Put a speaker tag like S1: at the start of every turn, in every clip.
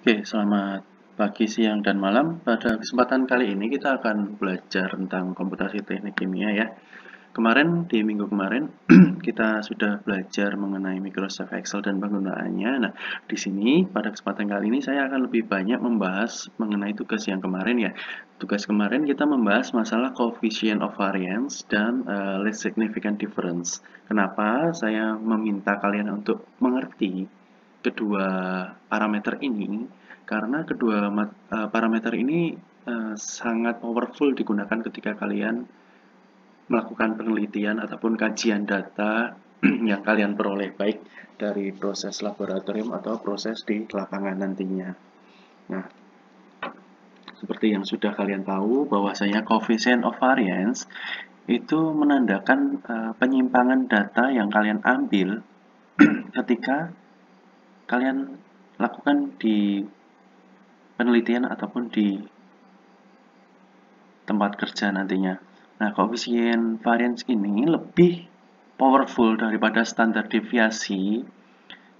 S1: Oke, selamat pagi, siang, dan malam. Pada kesempatan kali ini kita akan belajar tentang komputasi teknik kimia ya. Kemarin, di minggu kemarin, kita sudah belajar mengenai Microsoft Excel dan penggunaannya. Nah, di sini pada kesempatan kali ini saya akan lebih banyak membahas mengenai tugas yang kemarin ya. Tugas kemarin kita membahas masalah coefficient of variance dan least significant difference. Kenapa saya meminta kalian untuk mengerti kedua parameter ini? Karena kedua parameter ini sangat powerful digunakan ketika kalian melakukan penelitian ataupun kajian data yang kalian peroleh baik dari proses laboratorium atau proses di lapangan nantinya. Nah, seperti yang sudah kalian tahu bahwasanya coefficient of variance itu menandakan penyimpangan data yang kalian ambil ketika kalian lakukan di penelitian ataupun di tempat kerja nantinya. Nah, koefisien variance ini lebih powerful daripada standar deviasi.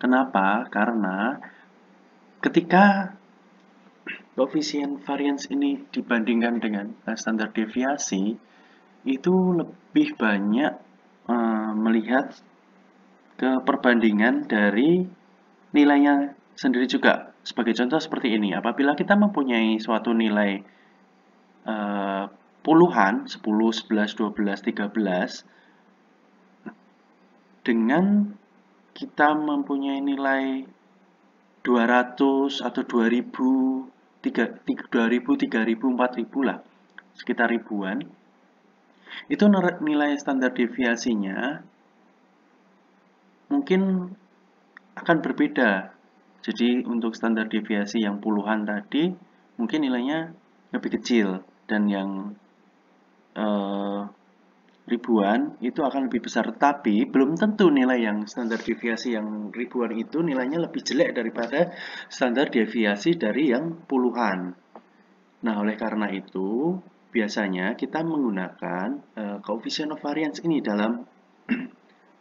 S1: Kenapa? Karena ketika koefisien variance ini dibandingkan dengan standar deviasi, itu lebih banyak melihat ke perbandingan dari nilainya sendiri juga. Sebagai contoh seperti ini, apabila kita mempunyai suatu nilai puluhan, 10, 11, 12, 13, dengan kita mempunyai nilai 200 atau 2000, 2000, 3000, 4000 lah, sekitar ribuan, itu nilai standar deviasinya mungkin akan berbeda. Jadi untuk standar deviasi yang puluhan tadi mungkin nilainya lebih kecil, dan yang ribuan itu akan lebih besar, tapi belum tentu nilai yang standar deviasi yang ribuan itu nilainya lebih jelek daripada standar deviasi dari yang puluhan. Nah, oleh karena itu biasanya kita menggunakan coefficient of variance ini dalam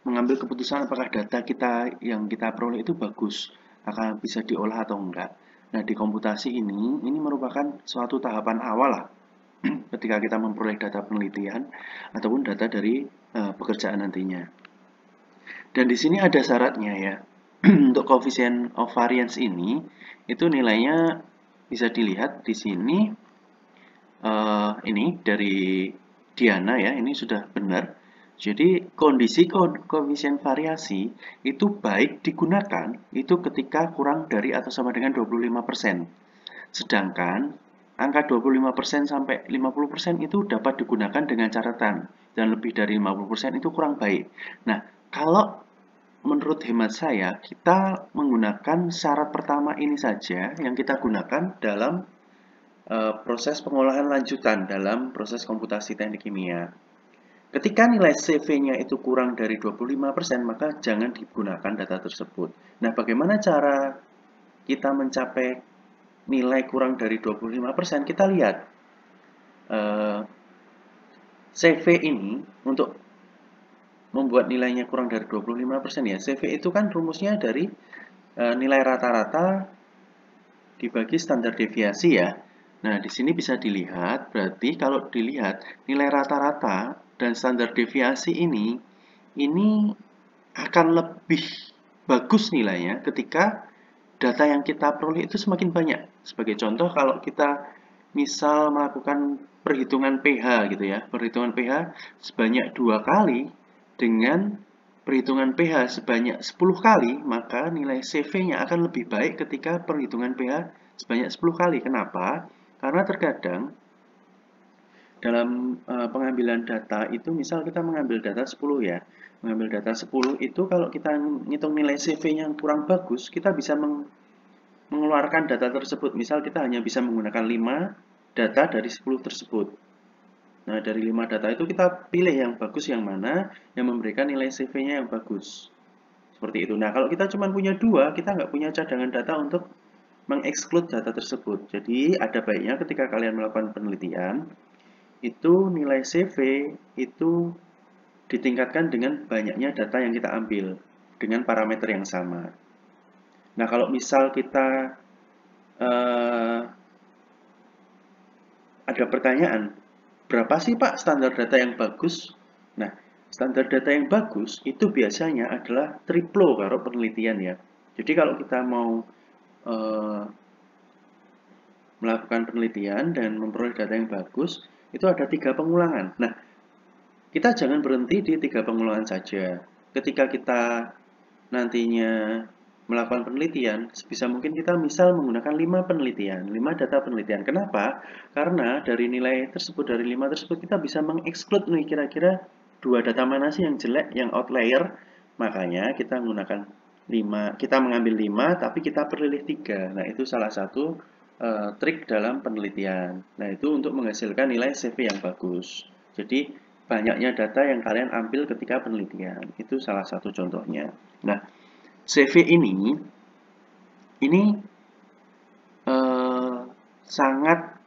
S1: mengambil keputusan apakah data kita yang kita peroleh itu bagus, akan bisa diolah atau enggak. Nah, di komputasi ini merupakan suatu tahapan awal lah ketika kita memperoleh data penelitian ataupun data dari pekerjaan nantinya. Dan di sini ada syaratnya ya. Untuk coefficient of variance ini, itu nilainya bisa dilihat di sini. Ini dari Diana ya, ini sudah benar. Jadi kondisi koefisien variasi itu baik digunakan itu ketika kurang dari atau sama dengan 25%. Sedangkan angka 25% sampai 50% itu dapat digunakan dengan catatan, dan lebih dari 50% itu kurang baik. Nah, kalau menurut hemat saya, kita menggunakan syarat pertama ini saja yang kita gunakan dalam proses pengolahan lanjutan dalam proses komputasi teknik kimia. Ketika nilai CV-nya itu kurang dari 25%, maka jangan digunakan data tersebut. Nah, bagaimana cara kita mencapai nilai kurang dari 25%? Kita lihat CV ini untuk membuat nilainya kurang dari 25% ya. CV itu kan rumusnya dari nilai rata-rata dibagi standar deviasi ya. Nah, di sini bisa dilihat, berarti kalau dilihat nilai rata-rata dan standar deviasi ini akan lebih bagus nilainya ketika data yang kita peroleh itu semakin banyak. Sebagai contoh, kalau kita misal melakukan perhitungan pH gitu ya, perhitungan pH sebanyak 2 kali dengan perhitungan pH sebanyak 10 kali, maka nilai CV-nya akan lebih baik ketika perhitungan pH sebanyak 10 kali. Kenapa? Karena terkadang dalam pengambilan data itu, misal kita mengambil data 10 ya, mengambil data 10 itu kalau kita ngitung nilai CV-nya yang kurang bagus, kita bisa mengeluarkan data tersebut. Misal kita hanya bisa menggunakan 5 data dari 10 tersebut. Nah, dari 5 data itu kita pilih yang bagus yang mana, yang memberikan nilai CV-nya yang bagus. Seperti itu. Nah, kalau kita cuma punya 2, kita nggak punya cadangan data untuk mengeksklut data tersebut. Jadi, ada baiknya ketika kalian melakukan penelitian, itu nilai CV itu ditingkatkan dengan banyaknya data yang kita ambil dengan parameter yang sama. Nah, kalau misal kita eh, ada pertanyaan, berapa sih Pak standar data yang bagus? Nah, standar data yang bagus itu biasanya adalah triplo karo penelitian ya. Jadi kalau kita mau eh, melakukan penelitian dan memperoleh data yang bagus, itu ada 3 pengulangan. Nah, kita jangan berhenti di 3 pengulangan saja. Ketika kita nantinya melakukan penelitian, sebisa mungkin kita misal menggunakan 5 penelitian, 5 data penelitian. Kenapa? Karena dari nilai tersebut, dari 5 tersebut, kita bisa mengeksklut nih kira-kira 2 data mana sih yang jelek, yang outlier. Makanya kita menggunakan 5, kita mengambil 5, tapi kita perlilih 3. Nah, itu salah satu trik dalam penelitian. Nah, itu untuk menghasilkan nilai CV yang bagus. Jadi, banyaknya data yang kalian ambil ketika penelitian. Itu salah satu contohnya. Nah, CV ini sangat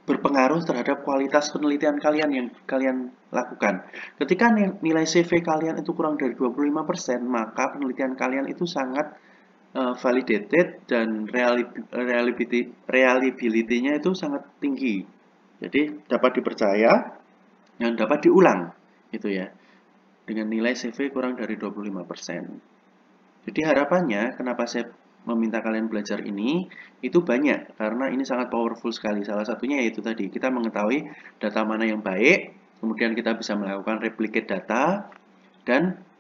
S1: berpengaruh terhadap kualitas penelitian kalian yang kalian lakukan. Ketika nilai CV kalian itu kurang dari 25%, maka penelitian kalian itu sangat validated dan reliability-nya itu sangat tinggi. Jadi dapat dipercaya dan dapat diulang gitu ya. Dengan nilai CV kurang dari 25%. Jadi harapannya kenapa saya meminta kalian belajar ini itu banyak karena ini sangat powerful sekali. Salah satunya yaitu tadi kita mengetahui data mana yang baik, kemudian kita bisa melakukan replicate data dan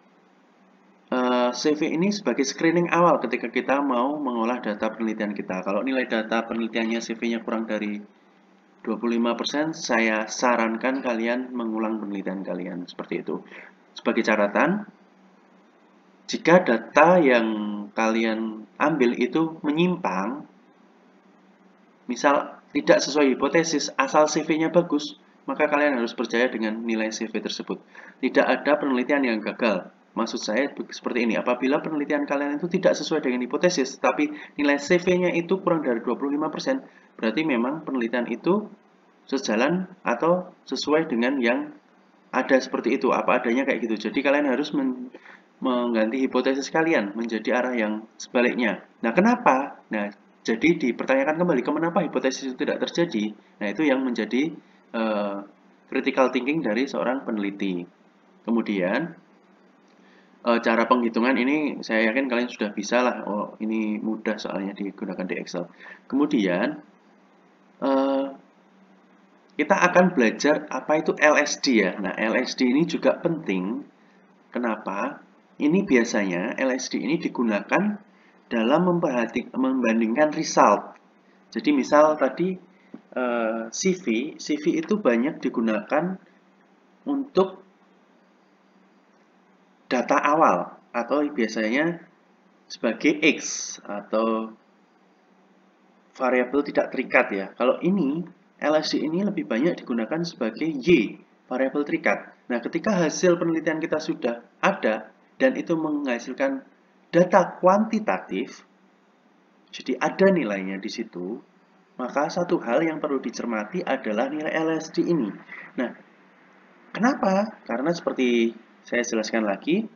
S1: CV ini sebagai screening awal ketika kita mau mengolah data penelitian kita. Kalau nilai data penelitiannya CV-nya kurang dari 25%, saya sarankan kalian mengulang penelitian kalian seperti itu. Sebagai catatan, jika data yang kalian ambil itu menyimpang, misal tidak sesuai hipotesis, asal CV-nya bagus, maka kalian harus percaya dengan nilai CV tersebut. Tidak ada penelitian yang gagal. Maksud saya seperti ini, apabila penelitian kalian itu tidak sesuai dengan hipotesis, tapi nilai CV-nya itu kurang dari 25%, berarti memang penelitian itu sejalan atau sesuai dengan yang ada seperti itu, apa adanya kayak gitu. Jadi kalian harus mengganti hipotesis kalian menjadi arah yang sebaliknya. Nah, kenapa? Nah, jadi dipertanyakan kembali, kenapa hipotesis itu tidak terjadi? Nah, itu yang menjadi critical thinking dari seorang peneliti. Kemudian, cara penghitungan ini saya yakin kalian sudah bisa lah. Oh, ini mudah soalnya digunakan di Excel. Kemudian, kita akan belajar apa itu LSD ya. Nah, LSD ini juga penting. Kenapa? Ini biasanya LSD ini digunakan dalam membandingkan result. Jadi misal tadi CV itu banyak digunakan untuk data awal atau biasanya sebagai X atau variabel tidak terikat ya. Kalau ini LSD ini lebih banyak digunakan sebagai Y, variabel terikat. Nah, ketika hasil penelitian kita sudah ada dan itu menghasilkan data kuantitatif, jadi ada nilainya di situ, maka satu hal yang perlu dicermati adalah nilai LSD ini. Nah, kenapa? Karena seperti saya jelaskan lagi,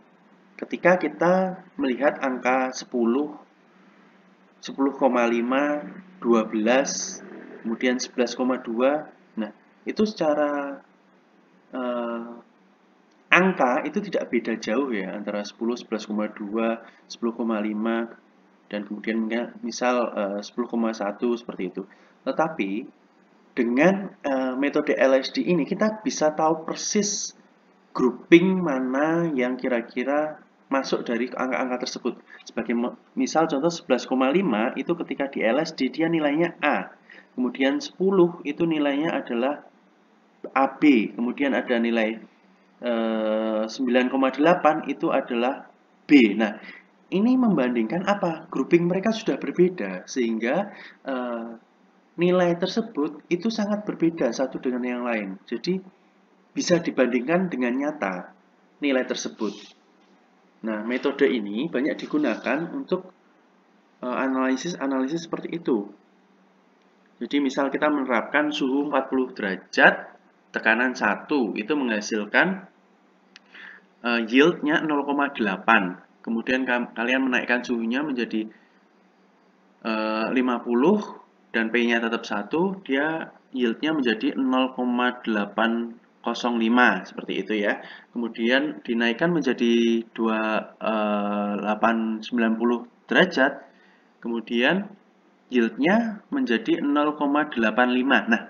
S1: ketika kita melihat angka 10, 10,5, 12, kemudian 11,2. Nah, itu secara eh, angka itu tidak beda jauh ya antara 10, 11,2, 10,5 dan kemudian misal 10,1 seperti itu. Tetapi dengan metode LSD ini kita bisa tahu persis grouping mana yang kira-kira masuk dari angka-angka tersebut. Sebagai misal contoh 11,5 itu ketika di LSD dia nilainya A. Kemudian 10 itu nilainya adalah AB. Kemudian ada nilai 9,8 itu adalah B. Nah, ini membandingkan apa? Grouping mereka sudah berbeda sehingga nilai tersebut itu sangat berbeda satu dengan yang lain. Jadi bisa dibandingkan dengan nyata nilai tersebut. Nah, metode ini banyak digunakan untuk analisis-analisis seperti itu. Jadi misal kita menerapkan suhu 40 derajat, tekanan 1, itu menghasilkan yieldnya 0,8. Kemudian kalian menaikkan suhunya menjadi 50 dan P-nya tetap 1, dia yield-nya menjadi 0,805 seperti itu ya. Kemudian dinaikkan menjadi 2890 derajat, kemudian yield-nya menjadi 0,85. Nah,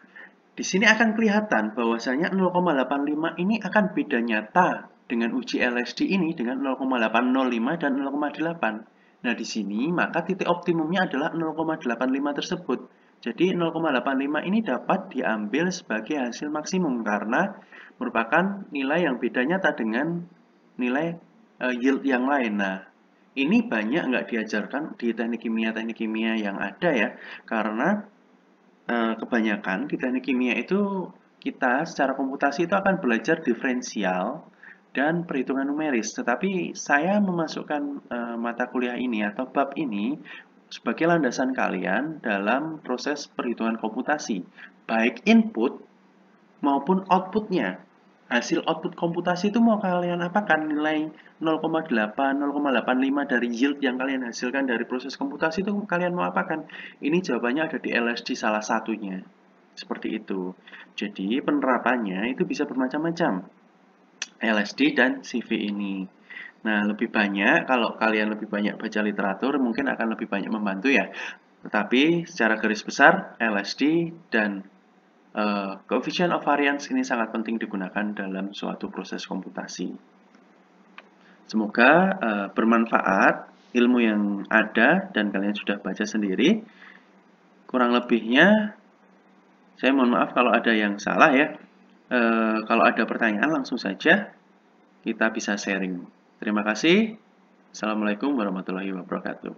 S1: di sini akan kelihatan bahwasanya 0,85 ini akan beda nyata dengan uji LSD ini dengan 0,805 dan 0,8. Nah, di sini maka titik optimumnya adalah 0,85 tersebut. Jadi 0,85 ini dapat diambil sebagai hasil maksimum karena merupakan nilai yang beda nyata dengan nilai yield yang lain. Nah, ini banyak nggak diajarkan di teknik kimia yang ada ya, karena kebanyakan di teknik kimia itu kita secara komputasi itu akan belajar diferensial dan perhitungan numeris. Tetapi saya memasukkan mata kuliah ini atau bab ini sebagai landasan kalian dalam proses perhitungan komputasi, baik input maupun outputnya. Hasil output komputasi itu mau kalian apakan, nilai 0,8, 0,85 dari yield yang kalian hasilkan dari proses komputasi itu kalian mau apakan? Ini jawabannya ada di LSD salah satunya. Seperti itu. Jadi penerapannya itu bisa bermacam-macam. LSD dan CV ini. Nah, lebih banyak, kalau kalian lebih banyak baca literatur, mungkin akan lebih banyak membantu ya. Tetapi secara garis besar, LSD dan coefficient of variance ini sangat penting digunakan dalam suatu proses komputasi. Semoga bermanfaat ilmu yang ada dan kalian sudah baca sendiri. Kurang lebihnya, saya mohon maaf kalau ada yang salah ya. Kalau ada pertanyaan langsung saja kita bisa sharing. Terima kasih. Assalamualaikum warahmatullahi wabarakatuh.